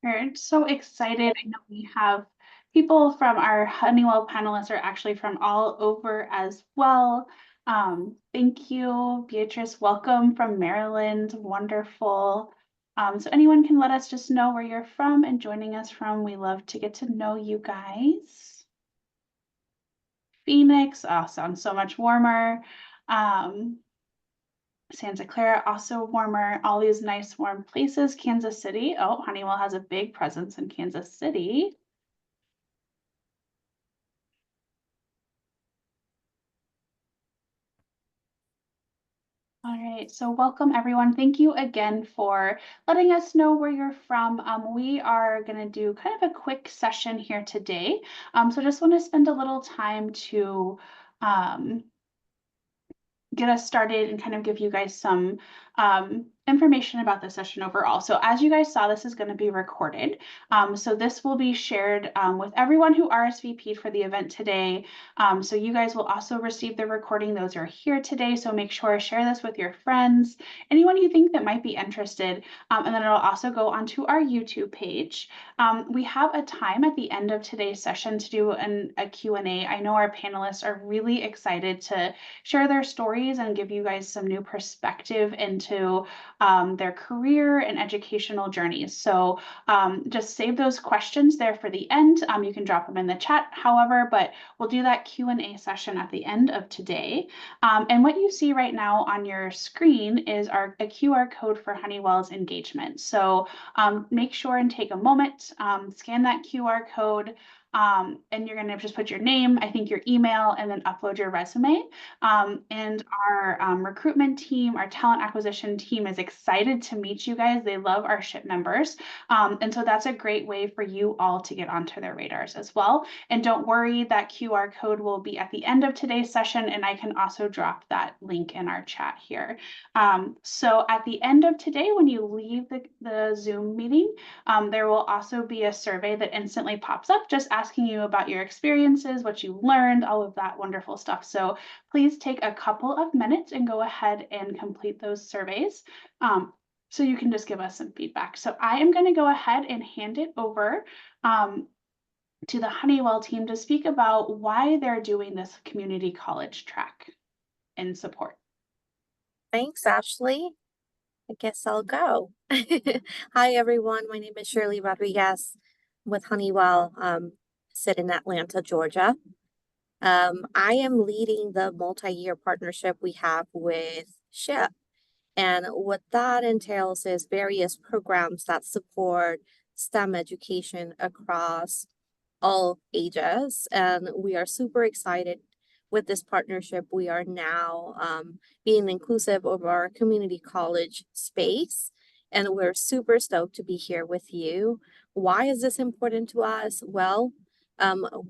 We're so excited. I know we have people from our Honeywell panelists are actually from all over as well. Thank you, Beatrice. Welcome from Maryland. Wonderful. So anyone can let us just know where you're from and joining us from. We love to get to know you guys. Phoenix, oh, sounds so much warmer. Santa Clara, also warmer, all these nice warm places. Kansas City, oh, Honeywell has a big presence in Kansas City. All right, so welcome everyone. Thank you again for letting us know where you're from. We are going to do kind of a quick session here today. So just want to spend a little time to get us started and kind of give you guys some information about the session overall. So as you guys saw, this is going to be recorded. So this will be shared with everyone who RSVP'd for the event today. So you guys will also receive the recording. Those are here today. So make sure to share this with your friends, anyone you think that might be interested. And then it'll also go onto our YouTube page. We have a time at the end of today's session to do a Q&A. I know our panelists are really excited to share their stories and give you guys some new perspective into their career and educational journeys. So just save those questions there for the end. You can drop them in the chat, however, but we'll do that Q&A session at the end of today. And what you see right now on your screen is a QR code for Honeywell's engagement. So make sure and take a moment, scan that QR code, and you're going to just put your name, I think your email, and then upload your resume. And our recruitment team, our talent acquisition team is excited to meet you guys. They love our SHIP members. And so that's a great way for you all to get onto their radars as well. And don't worry, that QR code will be at the end of today's session, and I can also drop that link in our chat here. So at the end of today, when you leave the Zoom meeting, there will also be a survey that instantly pops up just asking you about your experiences, what you learned, all of that wonderful stuff. So please take a couple of minutes and go ahead and complete those surveys. So you can just give us some feedback. So I am going to go ahead and hand it over to the Honeywell team to speak about why they're doing this community college track in support. Thanks, Ashley. I guess I'll go. Hi, everyone. My name is Shirley Rodriguez with Honeywell, sit in Atlanta, Georgia. I am leading the multi-year partnership we have with SHIP. And what that entails is various programs that support STEM education across all ages. And we are super excited with this partnership. We are now being inclusive of our community college space. And we're super stoked to be here with you. Why is this important to us? Well,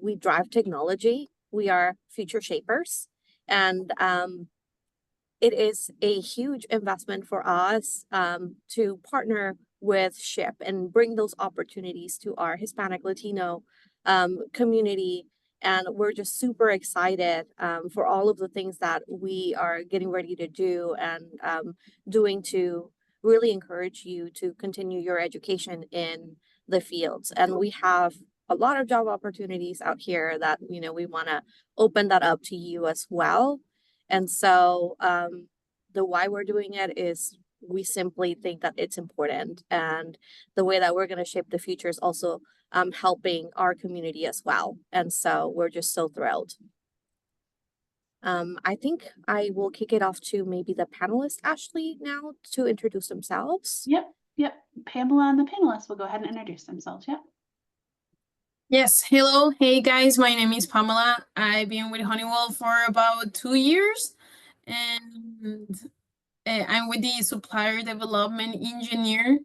we drive technology. We are future shapers. And it is a huge investment for us to partner with SHIP and bring those opportunities to our Hispanic Latino community. And we're just super excited for all of the things that we are getting ready to do and doing to really encourage you to continue your education in the fields. And we have a lot of job opportunities out here that, we want to open that up to you as well. And so the why we're doing it is we simply think that it's important. And the way that we're going to shape the future is also helping our community as well. And so we're just so thrilled. I think I will kick it off to maybe the panelists, Ashley, now to introduce themselves. Yep. Pamela and the panelists will go ahead and introduce themselves. Yep. Yes, hello. Hey guys, my name is Pamela. I've been with Honeywell for about 2 years, and I'm with the supplier development engineer,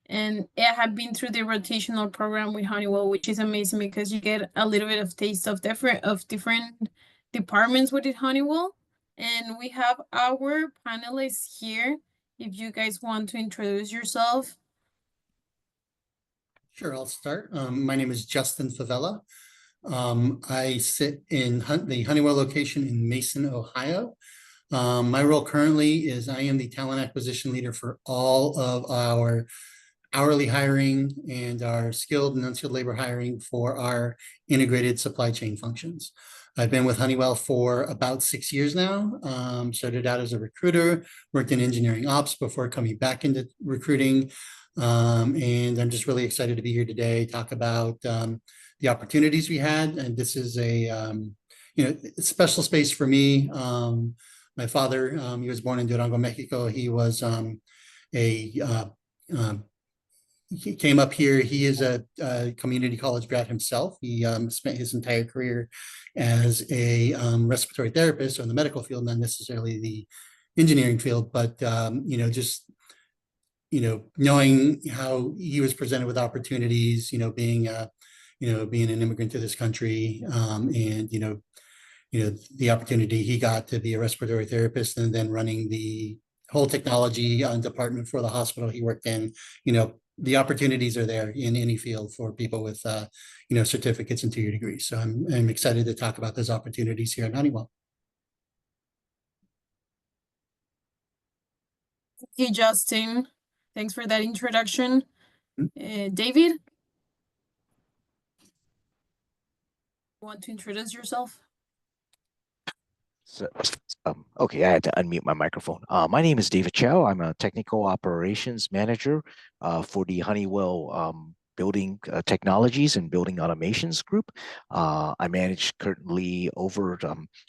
and I have been through the rotational program with Honeywell, which is amazing because you get a little bit of taste of different departments within Honeywell. And we have our panelists here. If you guys want to introduce yourself. Sure, I'll start. My name is Justin Favela. I sit in the Honeywell location in Mason, Ohio. My role currently is I am the talent acquisition leader for all of our hourly hiring and our skilled and unskilled labor hiring for our integrated supply chain functions. I've been with Honeywell for about 6 years now. Started out as a recruiter, worked in engineering ops before coming back into recruiting. And I'm just really excited to be here today, talk about the opportunities we had. And this is a special space for me. My father, he was born in Durango, Mexico. He was he came up here. He is a community college grad himself. He spent his entire career as a respiratory therapist, so in the medical field, not necessarily the engineering field, but just knowing how he was presented with opportunities, being an immigrant to this country, and the opportunity he got to be a respiratory therapist and then running the whole technology department for the hospital he worked in. The opportunities are there in any field for people with certificates and 2-year degrees. So I'm excited to talk about those opportunities here at Honeywell. Thank you, Justin. Thanks for that introduction. David, want to introduce yourself? So, okay, I had to unmute my microphone. My name is David Chow. I'm a technical operations manager for the Honeywell building technologies and building automations group. I manage currently over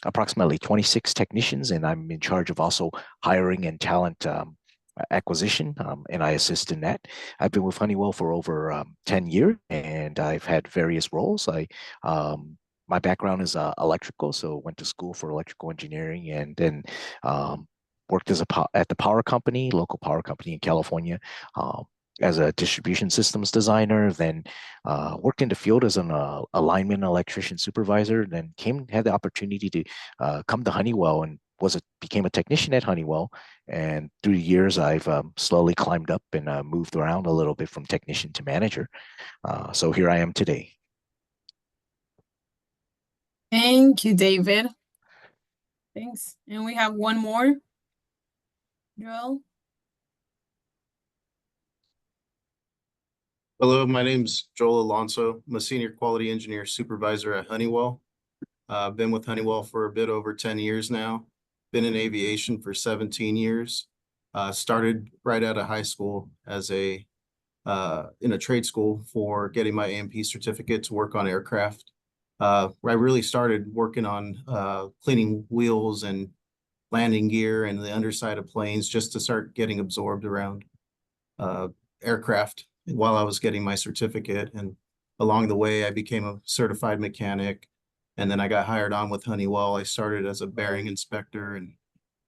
approximately 26 technicians, and I'm in charge of also hiring and talent acquisition, and I assist in that. I've been with Honeywell for over 10 years, and I've had various roles. My background is electrical, so went to school for electrical engineering, and then worked at the power company, local power company in California, as a distribution systems designer. Then worked in the field as an alignment electrician supervisor. Then had the opportunity to come to Honeywell and became a technician at Honeywell. And through the years, I've slowly climbed up and moved around a little bit from technician to manager. So here I am today. Thank you, David. Thanks. And we have one more. Joel. Hello, my name's Joel Alonso. I'm a senior quality engineer supervisor at Honeywell. I've been with Honeywell for a bit over 10 years now. Been in aviation for 17 years. Started right out of high school as in a trade school for getting my A&P certificate to work on aircraft. I really started working on cleaning wheels and landing gear and the underside of planes just to start getting absorbed around aircraft while I was getting my certificate. And along the way, I became a certified mechanic. And then I got hired on with Honeywell. I started as a bearing inspector and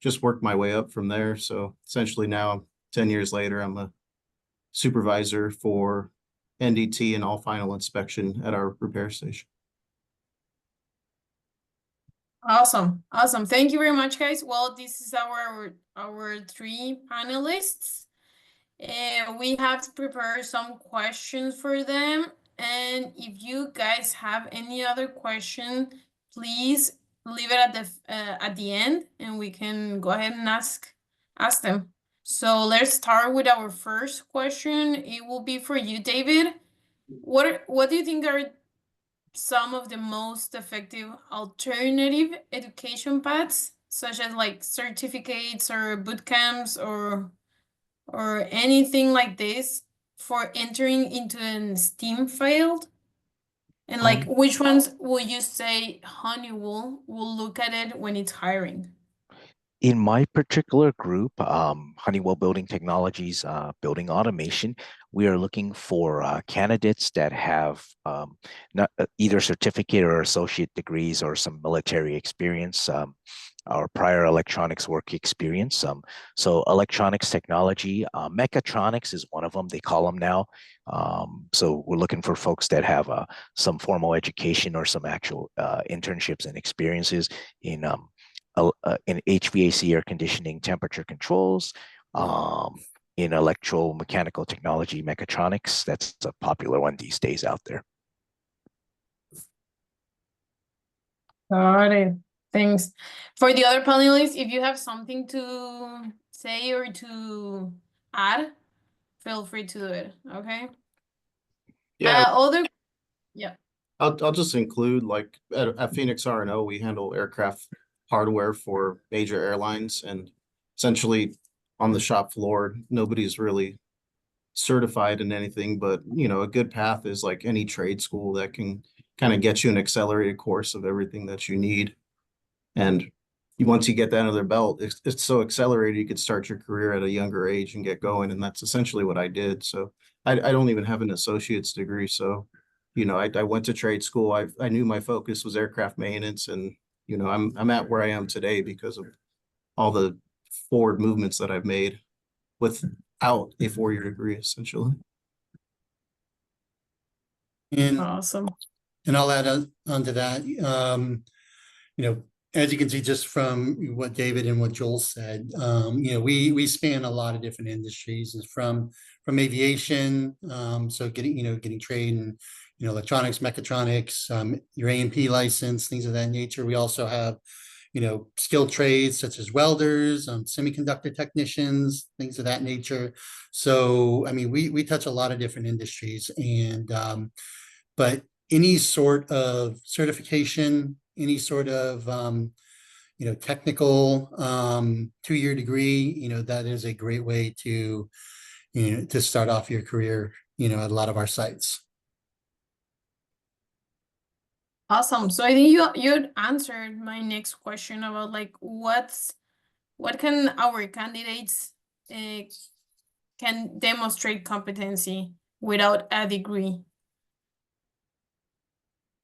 just worked my way up from there. So essentially now, 10 years later, I'm a supervisor for NDT and all final inspection at our repair station. Awesome. Awesome. Thank you very much, guys. Well, this is our 3 panelists. And we have to prepare some questions for them. And if you guys have any other question, please leave it at the end, and we can go ahead and ask them. So let's start with our first question. It will be for you, David. What do you think are some of the most effective alternative education paths, such as like certificates or boot camps or anything like this for entering into a STEAM field? And like, which ones will you say Honeywell will look at it when it's hiring? In my particular group, Honeywell Building Technologies, Building Automation, we are looking for candidates that have not either certificate or associate degrees or some military experience, or prior electronics work experience. So electronics technology, mechatronics is one of them, they call them now. So we're looking for folks that have some formal education or some actual internships and experiences in HVAC, air conditioning, temperature controls, in electromechanical technology, mechatronics. That's a popular one these days out there. Got it. Thanks. For the other panelists, if you have something to say or to add feel free to do it. Okay. Yeah, Yeah. I'll just include like at Phoenix R&O, we handle aircraft hardware for major airlines, and essentially on the shop floor, nobody's really certified in anything, but a good path is like any trade school that can kind of get you an accelerated course of everything that you need. And once you get that under their belt, it's so accelerated, you could start your career at a younger age and get going. And that's essentially what I did. So I don't even have an associate's degree. So, I went to trade school. I knew my focus was aircraft maintenance, and I'm at where I am today because of all the forward movements that I've made without a 4-year degree, essentially. And Awesome. I'll add on to that. As you can see, just from what David and what Joel said, we span a lot of different industries, and from aviation, so getting trade in electronics, mechatronics, your A&P license, things of that nature. We also have skilled trades such as welders, semiconductor technicians, things of that nature. So I mean, we touch a lot of different industries, and but any sort of certification, any sort of technical 2-year degree, that is a great way to to start off your career at a lot of our sites. Awesome. So I think you answered my next question about like what can our candidates can demonstrate competency without a degree,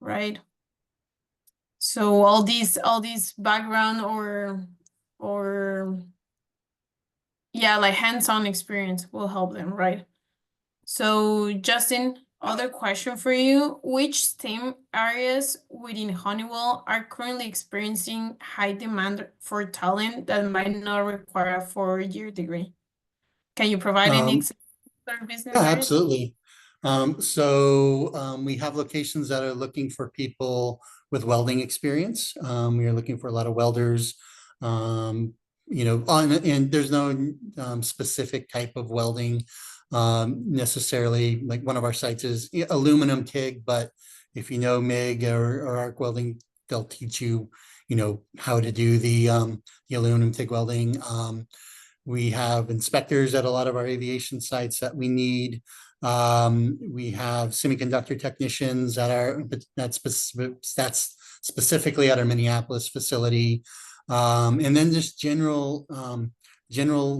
right? So all these background or yeah, like hands-on experience will help them, right? So Justin, other question for you. Which STEM areas within Honeywell are currently experiencing high demand for talent that might not require a 4-year degree? Can you provide any examples of business Yeah, areas? absolutely. So we have locations that are looking for people with welding experience. We are looking for a lot of welders. And there's no specific type of welding necessarily. Like one of our sites is aluminum TIG, but if you know MIG or arc welding, they'll teach you, how to do the aluminum TIG welding. We have inspectors at a lot of our aviation sites that we need. We have semiconductor technicians that's specifically at our Minneapolis facility. And then just general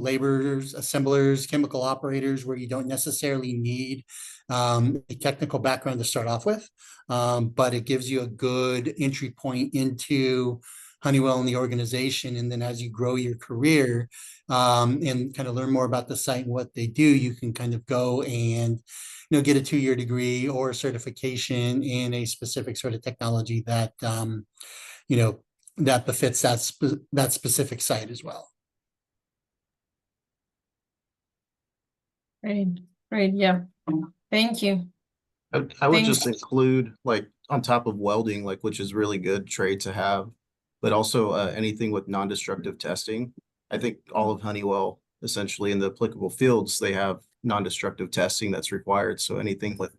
laborers, assemblers, chemical operators, where you don't necessarily need a technical background to start off with, but it gives you a good entry point into Honeywell and the organization. And then as you grow your career and kind of learn more about the site and what they do, you can kind of go and get a 2-year degree or a certification in a specific sort of technology that that befits that specific site as well. Great, yeah. Thank you. I would just include, like, on top of welding, like, which is really good trade to have, but also anything with non-destructive testing. I think all of Honeywell, essentially in the applicable fields, they have non-destructive testing that's required. So anything with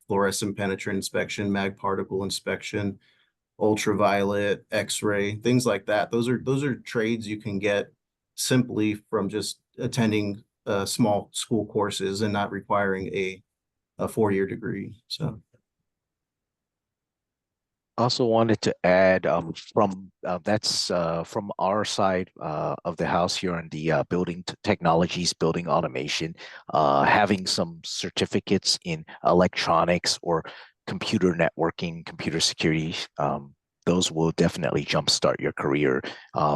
fluorescent penetrant inspection, mag particle inspection, ultraviolet, X-ray, things like that. Those are trades you can get simply from just attending small school courses and not requiring a 4-year degree. So Also wanted to add from our side of the house here on the building technologies, building automation, having some certificates in electronics or computer networking, computer security. Those will definitely jumpstart your career.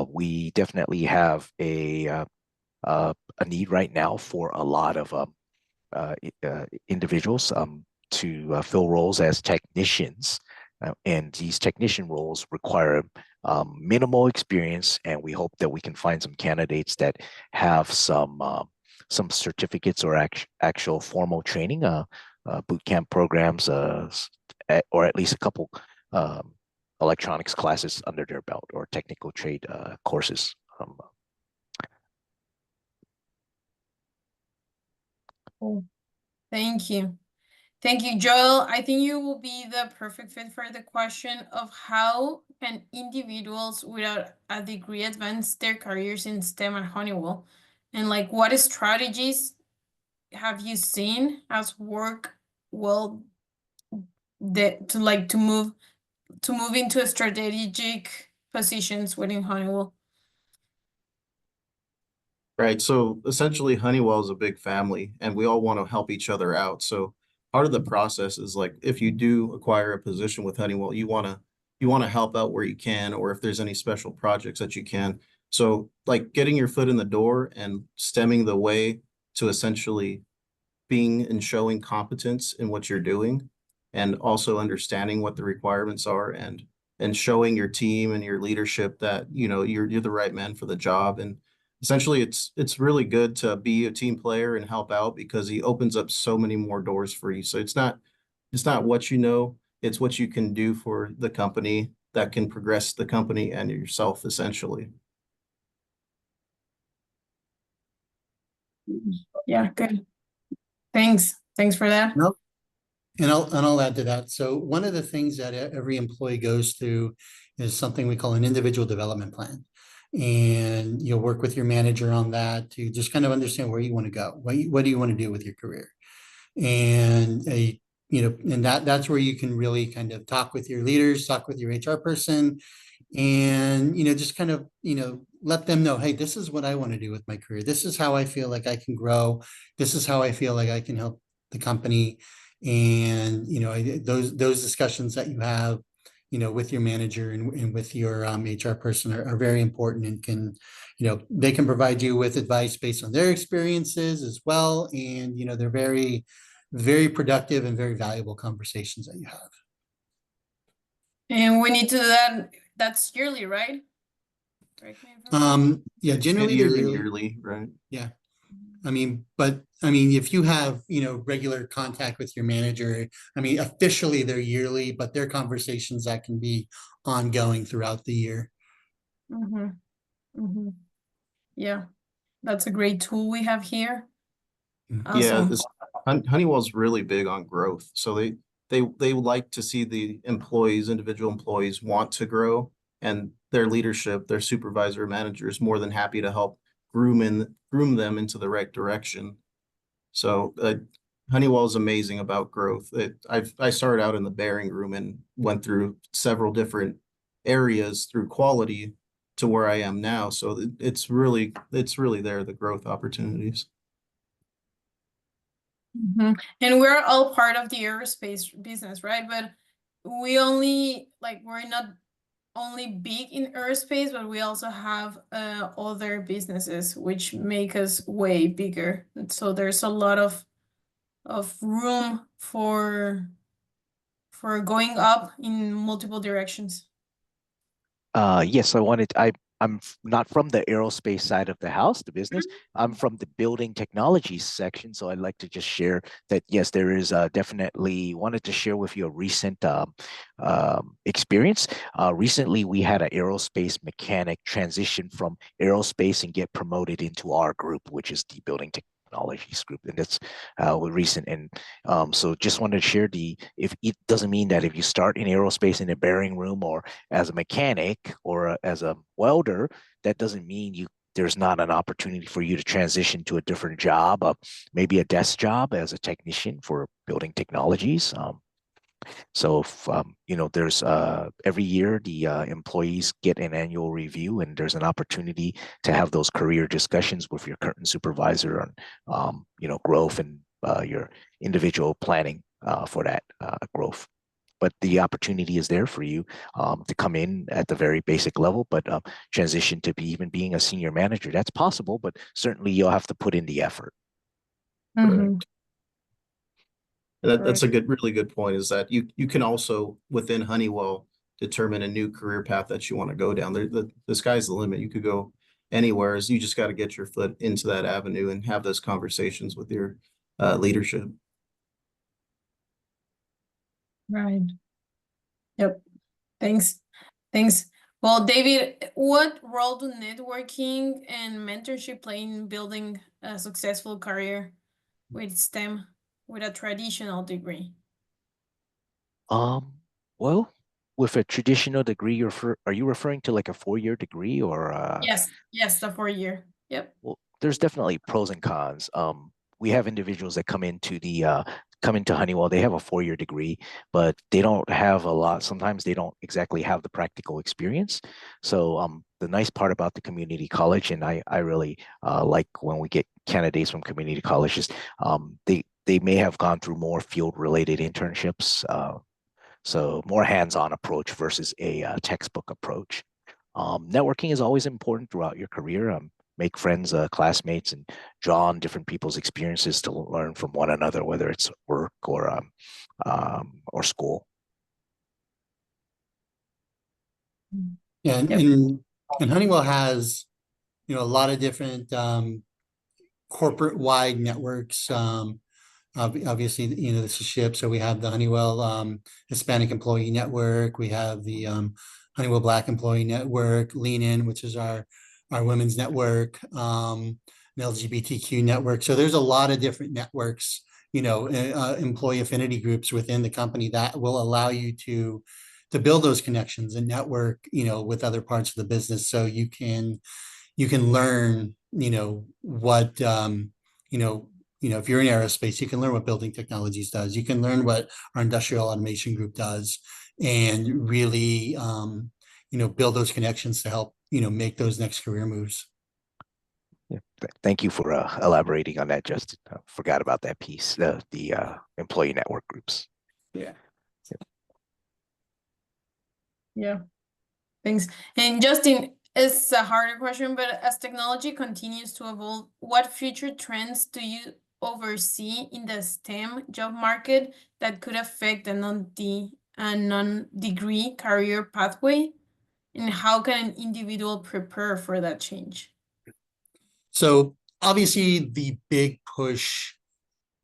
We definitely have a need right now for a lot of individuals to fill roles as technicians. And these technician roles require minimal experience, and we hope that we can find some candidates that have some certificates or actual formal training, boot camp programs, or at least a couple electronics classes under their belt, or technical trade courses. Cool. Thank you. Thank you, Joel. I think you will be the perfect fit for the question of how can individuals without a degree advance their careers in STEM at Honeywell? And like, what strategies have you seen as work well to move into strategic positions within Honeywell? Right. So essentially Honeywell is a big family and we all want to help each other out. So part of the process is like if you do acquire a position with Honeywell, you want to help out where you can, or if there's any special projects that you can. So like getting your foot in the door and stemming the way to essentially being and showing competence in what you're doing, and also understanding what the requirements are, and showing your team and your leadership that you're the right man for the job. And essentially it's really good to be a team player and help out because he opens up so many more doors for you. So it's not what you know, it's what you can do for the company that can progress the company and yourself essentially. Yeah, good. Thanks for that. No, and I'll add to that. So one of the things that every employee goes through is something we call an individual development plan. And you'll work with your manager on that to just kind of understand where you want to go. What do you want to do with your career? And and that's where you can really kind of talk with your leaders, talk with your HR person, and just kind of let them know, hey, this is what I want to do with my career. This is how I feel like I can grow. This is how I feel like I can help the company. And those discussions that you have with your manager and with your HR person are very important, and can they can provide you with advice based on their experiences as well. And they're very, very productive and very valuable conversations that you have. And we need to do that. That's yearly, right? Correct me if I'm wrong. Yeah, generally they're Mid-year, yearly. yearly, right? Yeah. If you have, regular contact with your manager, officially they're yearly, but they're conversations that can be ongoing throughout the year. Mm-hmm. Mm-hmm. Yeah, that's a great tool we have here. Yeah, Awesome. Honeywell's really big on growth. So they like to see the individual employees want to grow, and their leadership, their supervisor, manager is more than happy to help groom them into the right direction. So Honeywell is amazing about growth. I started out in the bearing room and went through several different areas through quality to where I am now. So it's really there, the growth opportunities. Mm-hmm. And we're all part of the aerospace business, right? But we're not only big in aerospace, but we also have other businesses which make us way bigger. And so there's a lot of room for going up in multiple directions. Yes, I'm not from the aerospace side of the house, the business. I'm from the building technologies section. So I'd like to just share that, yes, there is definitely wanted to share with you a recent experience. Recently, we had an aerospace mechanic transition from aerospace and get promoted into our group, which is the building technologies group. And that's recent. And so just wanted to share if it doesn't mean that if you start in aerospace in a bearing room or as a mechanic or as a welder, that doesn't mean there's not an opportunity for you to transition to a different job, maybe a desk job as a technician for building technologies. So if, there's every year the employees get an annual review, and there's an opportunity to have those career discussions with your current supervisor on, growth and your individual planning for that growth. But the opportunity is there for you to come in at the very basic level, but transition to even being a senior manager. That's possible, but certainly you'll have to put in the effort. Mm-hmm. And that's a really good point, is that you can also within Honeywell determine a new career path that you want to go down. The sky's the limit. You could go anywhere. You just got to get your foot into that avenue and have those conversations with your leadership. Right. Yep. Thanks. Well, David, what role do networking and mentorship play in building a successful career? with STEM, with a traditional degree? Well, with a traditional degree, are you referring to like a 4-year degree or Yes, the 4-year. Yep. well, there's definitely pros and cons. We have individuals that come into Honeywell. They have a 4-year degree, but they don't have a lot. Sometimes they don't exactly have the practical experience. So the nice part about the community college, and I really like when we get candidates from community colleges, they may have gone through more field-related internships. So more hands-on approach versus a textbook approach. Networking is always important throughout your career. Make friends, classmates, and draw on different people's experiences to learn from one another, whether it's work or school. Yeah, Yep. and Honeywell has, a lot of different corporate-wide networks. Obviously, this is SHIP, so we have the Honeywell Hispanic Employee Network. We have the Honeywell Black Employee Network, Lean In, which is our women's network, an LGBTQ network. So there's a lot of different networks, employee affinity groups within the company that will allow you to build those connections and network, with other parts of the business, so you can learn, what if you're in aerospace, you can learn what building technologies does. You can learn what our industrial automation group does, and really, build those connections to help, make those next career moves. Yeah, thank you for elaborating on that, Justin. I forgot about that piece, the employee network groups. Yeah. Yeah. Thanks. And Justin, it's a harder question, but as technology continues to evolve, what future trends do you oversee in the STEM job market that could affect a non-degree career pathway? And how can an individual prepare for that change? So obviously the big push,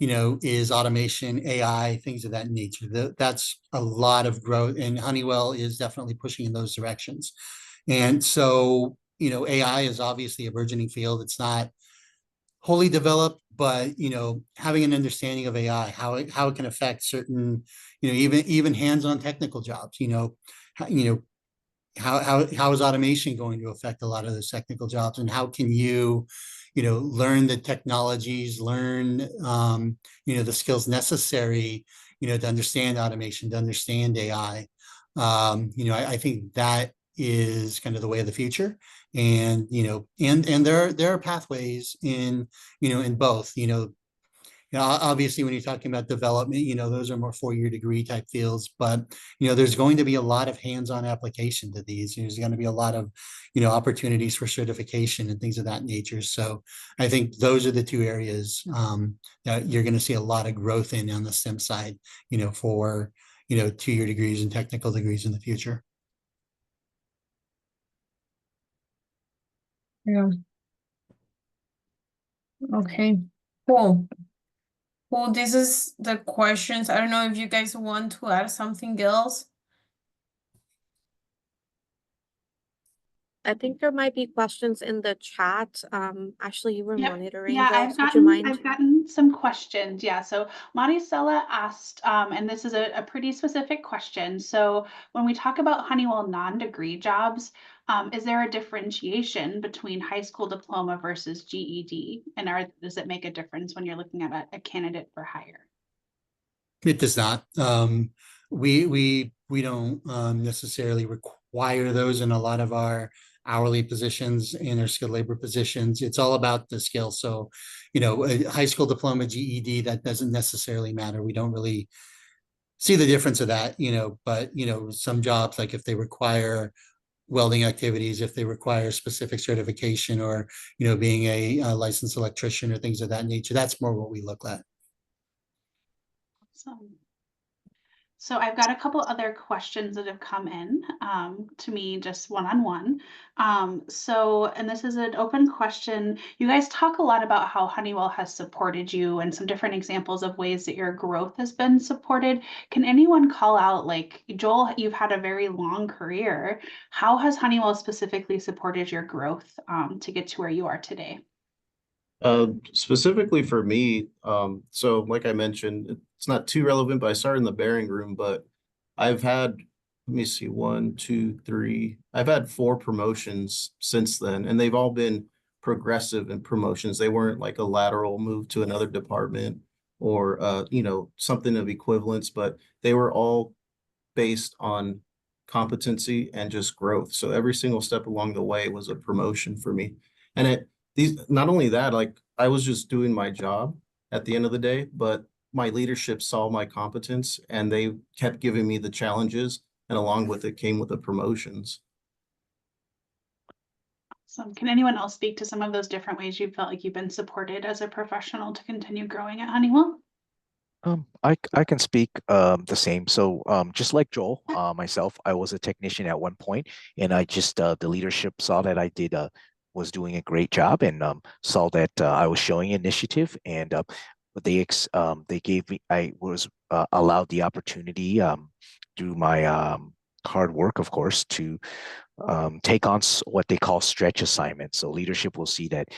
is automation, AI, things of that nature. That's a lot of growth, and Honeywell is definitely pushing in those directions. And so, AI is obviously a burgeoning field. It's not wholly developed, but having an understanding of AI, how it can affect certain, even hands-on technical jobs. How is automation going to affect a lot of those technical jobs, and how can you learn the technologies, learn the skills necessary to understand automation, to understand AI. I think that is kind of the way of the future, and and there are pathways in in both. Obviously, when you're talking about development, those are more 4-year degree type fields, but, there's going to be a lot of hands-on application to these. There's going to be a lot of, opportunities for certification and things of that nature. So I think those are the two areas that you're going to see a lot of growth in on the STEM side, for, 2-year degrees and technical degrees in the future. Yeah. Okay, cool. Well, this is the questions. I don't know if you guys want to add something else. I think there might be questions in the chat. Ashley, you were Yep. monitoring Yeah, those. Would you mind? I've gotten some questions. Yeah, so Maricela asked, and this is a pretty specific question. So when we talk about Honeywell non-degree jobs, is there a differentiation between high school diploma versus GED? And does it make a difference when you're looking at a candidate for hire? It does not. We don't necessarily require those in a lot of our hourly positions and our skilled labor positions. It's all about the skill. So, a high school diploma, GED, that doesn't necessarily matter. We don't really see the difference of that, but, some jobs, like if they require welding activities, if they require specific certification, or, being a licensed electrician or things of that nature, that's more what we look at. So I've got a couple other questions that have come in to me just one-on-one. And this is an open question. You guys talk a lot about how Honeywell has supported you and some different examples of ways that your growth has been supported. Can anyone call out, like, Joel, you've had a very long career. How has Honeywell specifically supported your growth to get to where you are today? Specifically for me, so like I mentioned, it's not too relevant, but I started in the bearing room, but I've had, let me see, one, two, three, I've had 4 promotions since then, and they've all been progressive in promotions. They weren't like a lateral move to another department or, something of equivalence, but they were all based on competency and just growth. So every single step along the way was a promotion for me. And not only that, like I was just doing my job at the end of the day, but my leadership saw my competence and they kept giving me the challenges. And along with it came with the promotions. So can anyone else speak to some of those different ways you felt like you've been supported as a professional to continue growing at Honeywell? I can speak the same. So just like Joel, myself, I was a technician at one point, and I just the leadership saw that I did was doing a great job, and saw that I was showing initiative, and they gave me, I was allowed the opportunity through my hard work, of course, to take on what they call stretch assignments. So leadership will see that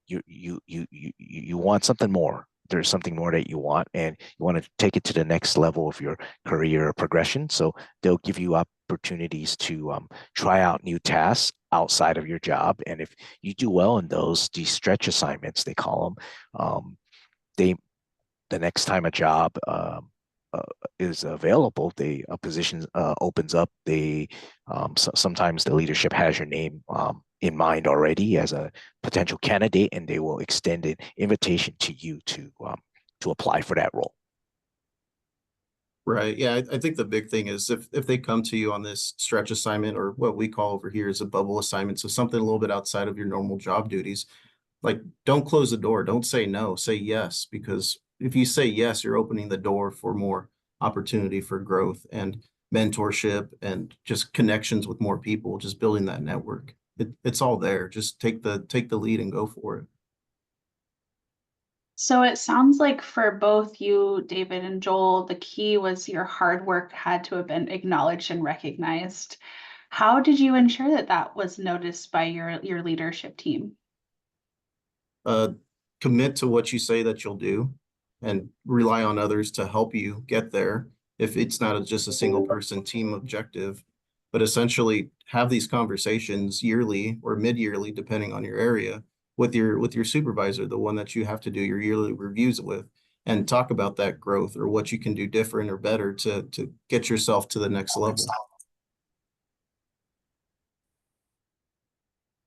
you want something more. There's something more that you want, and you want to take it to the next level of your career progression. So they'll give you opportunities to try out new tasks outside of your job. And if you do well in these stretch assignments, they call them, they the next time a job uh, is available, a position opens up. Sometimes the leadership has your name in mind already as a potential candidate, and they will extend an invitation to you to apply for that role. Right. Yeah, I think the big thing is if they come to you on this stretch assignment, or what we call over here is a bubble assignment, so something a little bit outside of your normal job duties, like don't close the door. Don't say no, say yes, because if you say yes, you're opening the door for more opportunity for growth and mentorship and just connections with more people, just building that network. It's all there. Just take the lead and go for it. So it sounds like for both you, David and Joel, the key was your hard work had to have been acknowledged and recognized. How did you ensure that that was noticed by your leadership team? Commit to what you say that you'll do and rely on others to help you get there. If it's not just a single person team objective, but essentially have these conversations yearly or mid-yearly, depending on your area, with your supervisor, the one that you have to do your yearly reviews with, and talk about that growth or what you can do different or better to get yourself to the next level.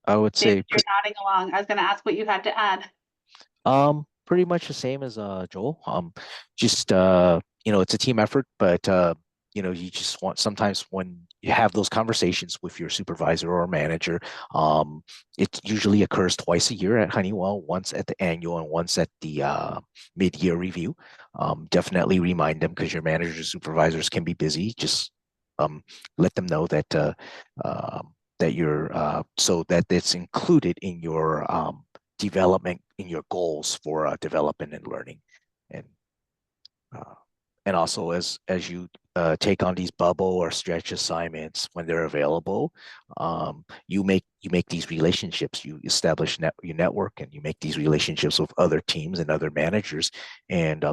I would say David, you're nodding along. I was going to ask what you had to add. pretty much the same as Joel. Just it's a team effort, but you just want, sometimes when you have those conversations with your supervisor or manager, it usually occurs twice a year at Honeywell, once at the annual and once at the mid-year review. Definitely remind them, because your managers and supervisors can be busy. Just let them know that that you're so that it's included in your development, in your goals for development and learning, and uh, and also as you take on these bubble or stretch assignments when they're available, you make these relationships. You establish your network, and you make these relationships with other teams and other managers, and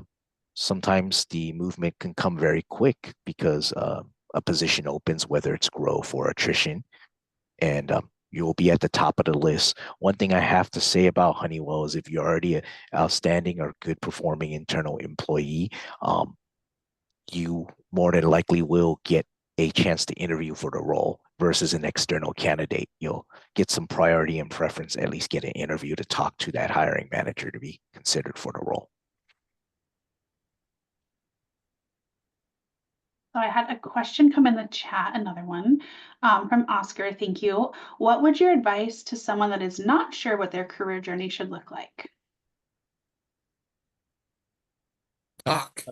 sometimes the movement can come very quick because a position opens, whether it's growth or attrition, and you will be at the top of the list. One thing I have to say about Honeywell is, if you're already an outstanding or good performing internal employee, you more than likely will get a chance to interview for the role versus an external candidate. You'll get some priority and preference, at least get an interview to talk to that hiring manager to be considered for the role. So I had a question come in the chat, another one from Oscar. Thank you. What would your advice to someone that is not sure what their career journey should look like? Talk,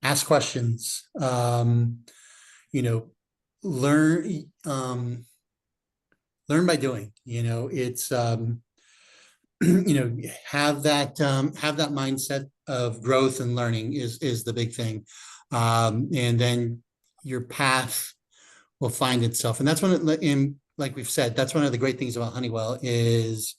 ask questions, learn, learn by doing, it's, have that mindset of growth and learning is the big thing. And then your path will find itself. And that's like we've said, that's one of the great things about Honeywell is,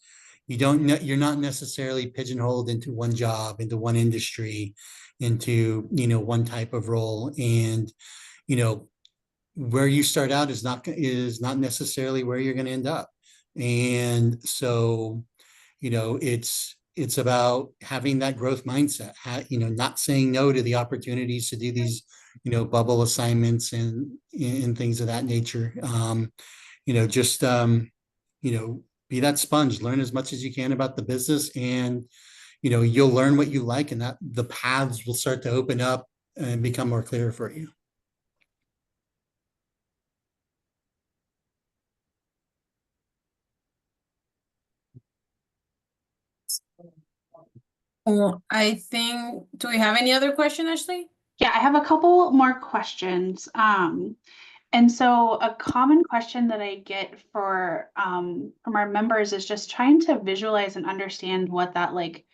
you're not necessarily pigeonholed into one job, into one industry, into, one type of role. And, where you start out is not necessarily where you're going to end up. And so, it's about having that growth mindset, not saying no to the opportunities to do these, bubble assignments and things of that nature. Just, be that sponge, learn as much as you can about the business, and, you'll learn what you like, and that the paths will start to open up and become more clear for you. I think, do we have any other question, Ashley? Yeah, I have a couple more questions. And so a common question that I get from our members is just trying to visualize and understand what that like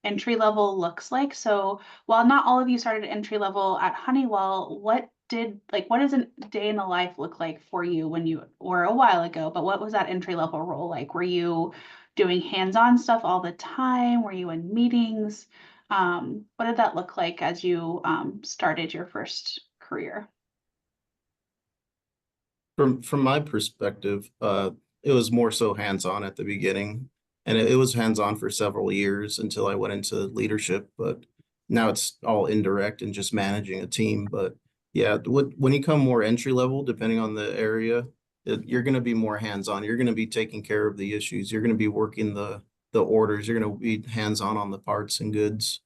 entry level looks like. So while not all of you started entry level at Honeywell, what does a day in the life look like for you when you were a while ago, but what was that entry level role like? Were you doing hands-on stuff all the time? Were you in meetings? What did that look like as you started your first career? From my perspective, it was more so hands-on at the beginning, and it was hands-on for several years until I went into leadership. But now it's all indirect and just managing a team. But yeah, when you come more entry level, depending on the area, you're going to be more hands-on. You're going to be taking care of the issues. You're going to be working the orders. You're going to be hands-on on the parts and goods.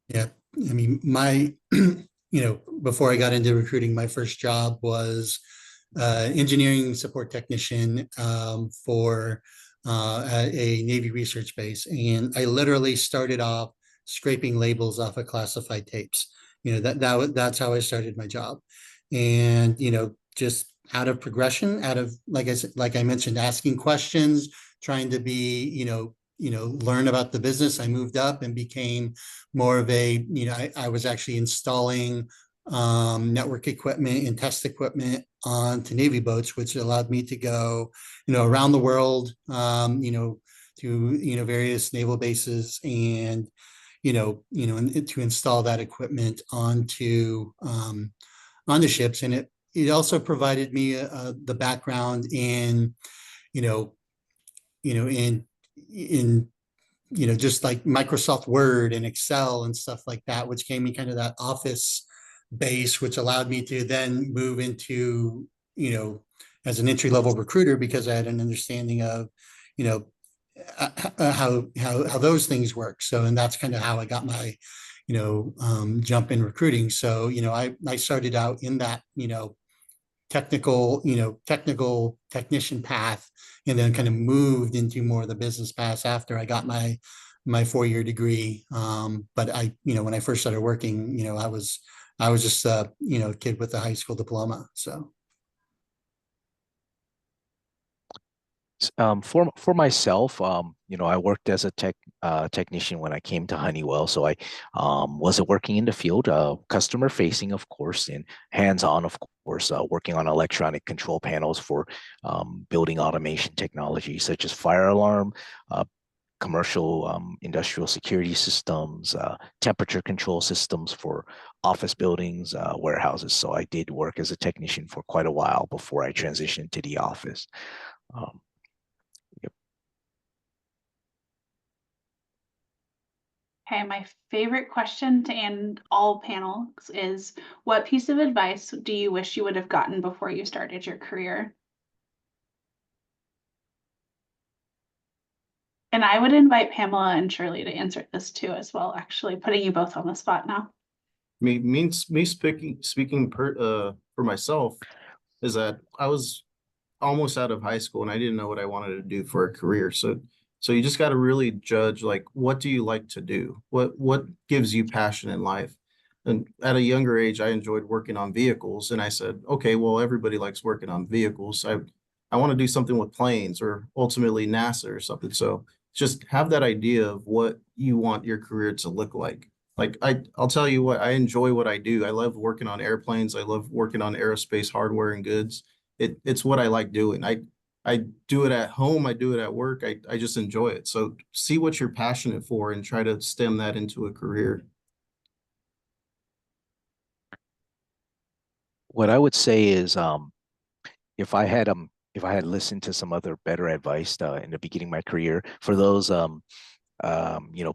Yeah, I mean, before I got into recruiting, my first job was engineering support technician for a Navy research base. And I literally started off scraping labels off of classified tapes. That's how I started my job. And, just out of progression, out of, like I mentioned, asking questions, trying to be, learn about the business, I moved up and became more of a, I was actually installing network equipment and test equipment onto Navy boats, which allowed me to go, around the world, to, various naval bases, and, and to install that equipment onto ships. And it also provided me the background in, you know, in just like Microsoft Word and Excel and stuff like that, which gave me kind of that office base, which allowed me to then move into, as an entry level recruiter, because I had an understanding of, how those things work. So, and that's kind of how I got my, jump in recruiting. So, I started out in that, technical technician path, and then kind of moved into more of the business path after I got my 4-year degree. But when I first started working, I was just a, kid with a high school diploma. So. For myself, I worked as a technician when I came to Honeywell. So I wasn't working in the field, customer facing, of course, and hands-on, of course, working on electronic control panels for building automation technology such as fire alarm, commercial industrial security systems, temperature control systems for office buildings, warehouses. So I did work as a technician for quite a while before I transitioned to the office. Okay, my favorite question to end all panels is, what piece of advice do you wish you would have gotten before you started your career? And I would invite Pamela and Shirley to answer this too as well, actually, putting you both on the spot now. Me speaking for myself is that I was almost out of high school and I didn't know what I wanted to do for a career. So you just got to really judge, like, what do you like to do? What gives you passion in life? And at a younger age, I enjoyed working on vehicles, and I said, okay, well, everybody likes working on vehicles. I want to do something with planes, or ultimately NASA or something. So just have that idea of what you want your career to look like. Like I'll tell you what, I enjoy what I do. I love working on airplanes. I love working on aerospace hardware and goods. It's what I like doing. I do it at home, I do it at work, I just enjoy it. So see what you're passionate for and try to stem that into a career. What I would say is, if I had listened to some other better advice in the beginning of my career, for those you know,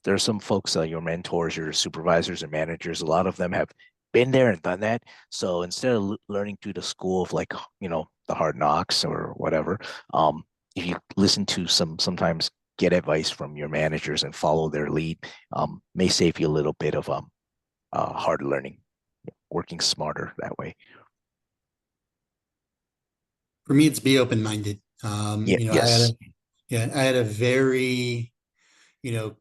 there's some folks, your mentors, your supervisors and managers, a lot of them have been there and done that. So instead of learning through the school of like, the hard knocks or whatever, if you listen to sometimes get advice from your managers and follow their lead, may save you a little bit of hard learning, working smarter that way. For me, it's be open-minded. Yeah, yes. I had a very,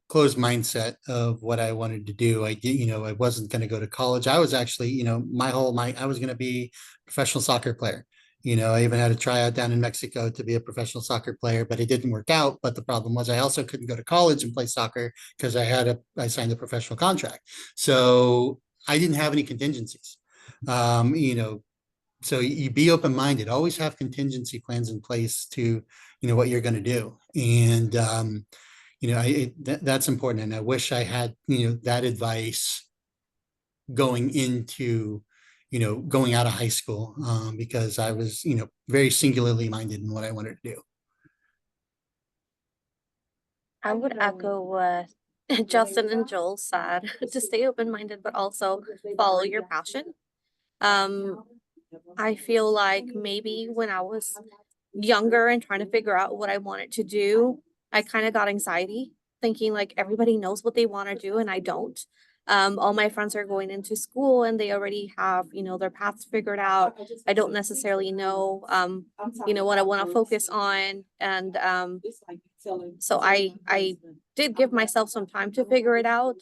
closed mindset of what I wanted to do. I did, I wasn't going to go to college. I was actually, I was going to be a professional soccer player. I even had a tryout down in Mexico to be a professional soccer player, but it didn't work out. But the problem was I also couldn't go to college and play soccer because I signed a professional contract. So I didn't have any contingencies. So you be open-minded, always have contingency plans in place to, what you're going to do. And, that's important. And I wish I had, that advice going into, going out of high school, because I was, very singularly minded in what I wanted to do. I would echo what Justin and Joel said, to stay open-minded, but also follow your passion. I feel like maybe when I was younger and trying to figure out what I wanted to do, I kind of got anxiety, thinking like everybody knows what they want to do and I don't. All my friends are going into school and they already have, their paths figured out. I don't necessarily know, what I want to focus on. And so I did give myself some time to figure it out.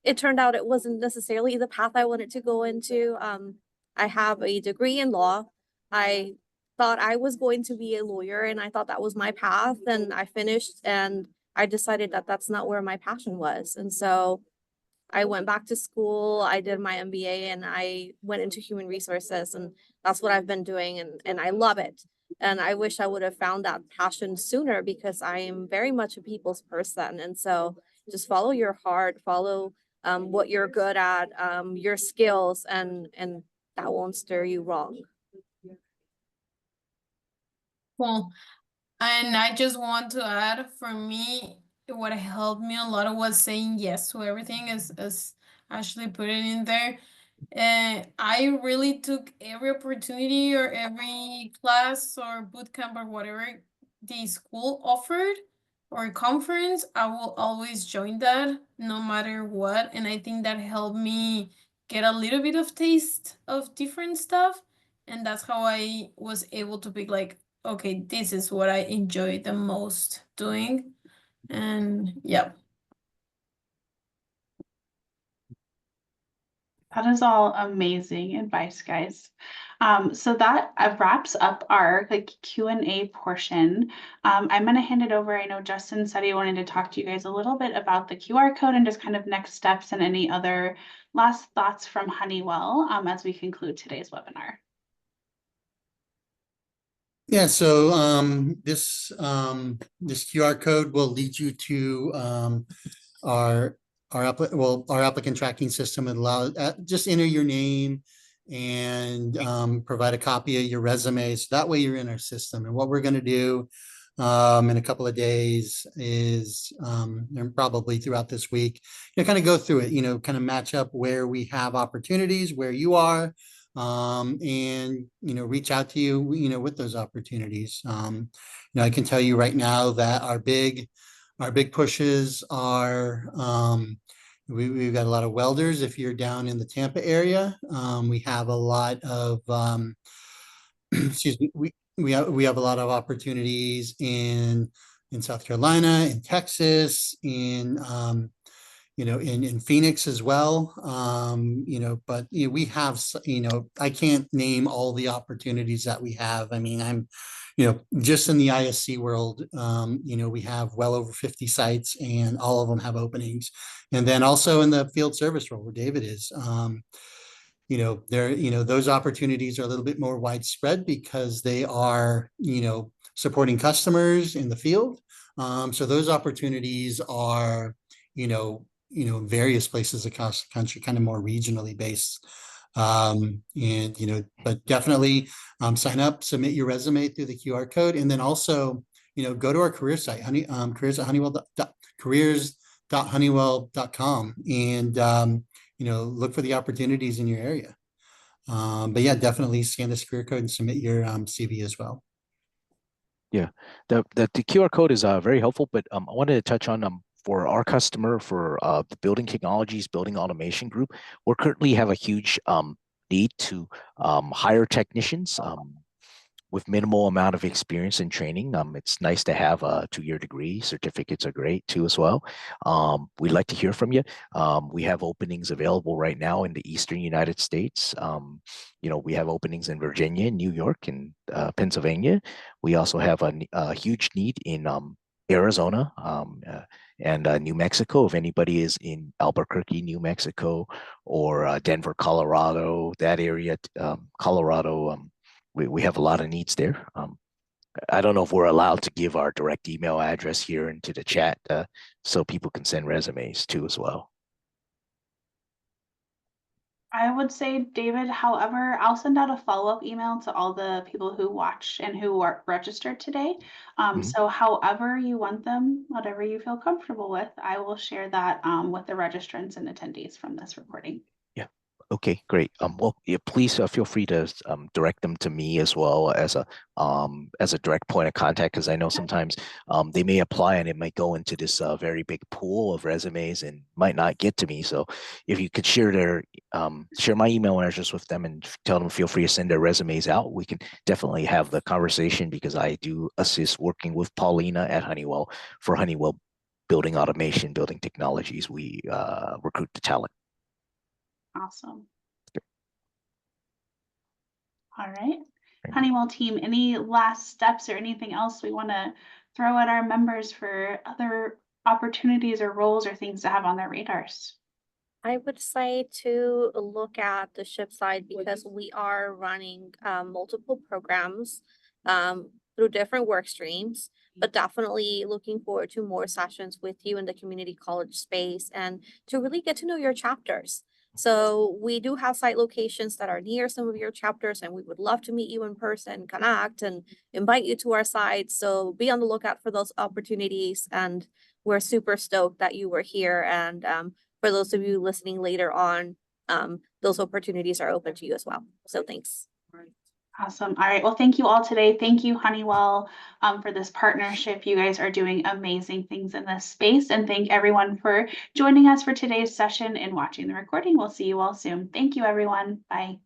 It turned out it wasn't necessarily the path I wanted to go into. I have a degree in law. I thought I was going to be a lawyer and I thought that was my path, and I finished and I decided that that's not where my passion was. And so I went back to school, I did my MBA, and I went into human resources, and that's what I've been doing, and I love it. And I wish I would have found that passion sooner because I am very much a people's person. And so just follow your heart, follow what you're good at, your skills, and that won't steer you wrong. Well, and I just want to add, for me, what helped me a lot was saying yes to everything, as Ashley put it in there. I really took every opportunity or every class or boot camp or whatever the school offered or conference. I will always join that no matter what. And I think that helped me get a little bit of taste of different stuff. And that's how I was able to pick like, okay, this is what I enjoy the most doing. And yeah. That is all amazing advice, guys. So that wraps up our Q&A portion. I'm going to hand it over. I know Justin said he wanted to talk to you guys a little bit about the QR code and just kind of next steps and any other last thoughts from Honeywell as we conclude today's webinar. Yeah, so this QR code will lead you to our applicant tracking system. It allows just enter your name and provide a copy of your resume. So that way you're in our system. And what we're going to do in a couple of days is, and probably throughout this week, kind of go through it, kind of match up where we have opportunities, where you are, and reach out to you, with those opportunities. I can tell you right now that our big pushes are, we've got a lot of welders. If you're down in the Tampa area, we have a lot of excuse me, we have a lot of opportunities in South Carolina, in Texas, in in Phoenix as well. But we have, I can't name all the opportunities that we have. I mean, I'm, just in the ISC world, we have well over 50 sites and all of them have openings. And then also in the field service role where David is, those opportunities are a little bit more widespread because they are, supporting customers in the field. So those opportunities are, various places across the country, kind of more regionally based. But definitely sign up, submit your resume through the QR code, and then also, go to our career site, careers at Honeywell, careers.honeywell.com, and look for the opportunities in your area. But yeah, definitely scan this career code and submit your CV as well. Yeah, the QR code is very helpful, but I wanted to touch on for our customer, for the building technologies, building automation group, we currently have a huge need to hire technicians with minimal amount of experience and training. It's nice to have a 2-year degree. Certificates are great too as well. We'd like to hear from you. We have openings available right now in the Eastern United States. We have openings in Virginia, New York, and Pennsylvania. We also have a huge need in Arizona and New Mexico. If anybody is in Albuquerque, New Mexico, or Denver, Colorado, that area, Colorado, we have a lot of needs there. I don't know if we're allowed to give our direct email address here into the chat so people can send resumes too as well. I would say, David, however, I'll send out a follow-up email to all the people who watched and who are registered today. So however you want them, whatever you feel comfortable with, I will share that with the registrants and attendees from this recording. Yeah. Okay, great. Well, yeah, please feel free to direct them to me as well as a direct point of contact, because I know sometimes they may apply and it might go into this very big pool of resumes and might not get to me. So if you could share my email address with them and tell them feel free to send their resumes out, we can definitely have the conversation, because I do assist working with Paulina at Honeywell for Honeywell Building Automation, Building Technologies. We recruit the talent. Awesome. All right. Honeywell team, any last steps or anything else we want to throw at our members for other opportunities or roles or things to have on their radars? I would say to look at the ship side, because we are running multiple programs through different work streams, but definitely looking forward to more sessions with you in the community college space and to really get to know your chapters. So we do have site locations that are near some of your chapters, and we would love to meet you in person, connect, and invite you to our site. So be on the lookout for those opportunities. And we're super stoked that you were here. And for those of you listening later on, those opportunities are open to you as well. So thanks. Awesome. All right. Well, thank you all today. Thank you, Honeywell, for this partnership. You guys are doing amazing things in this space. And thank everyone for joining us for today's session and watching the recording. We'll see you all soon. Thank you, everyone. Bye.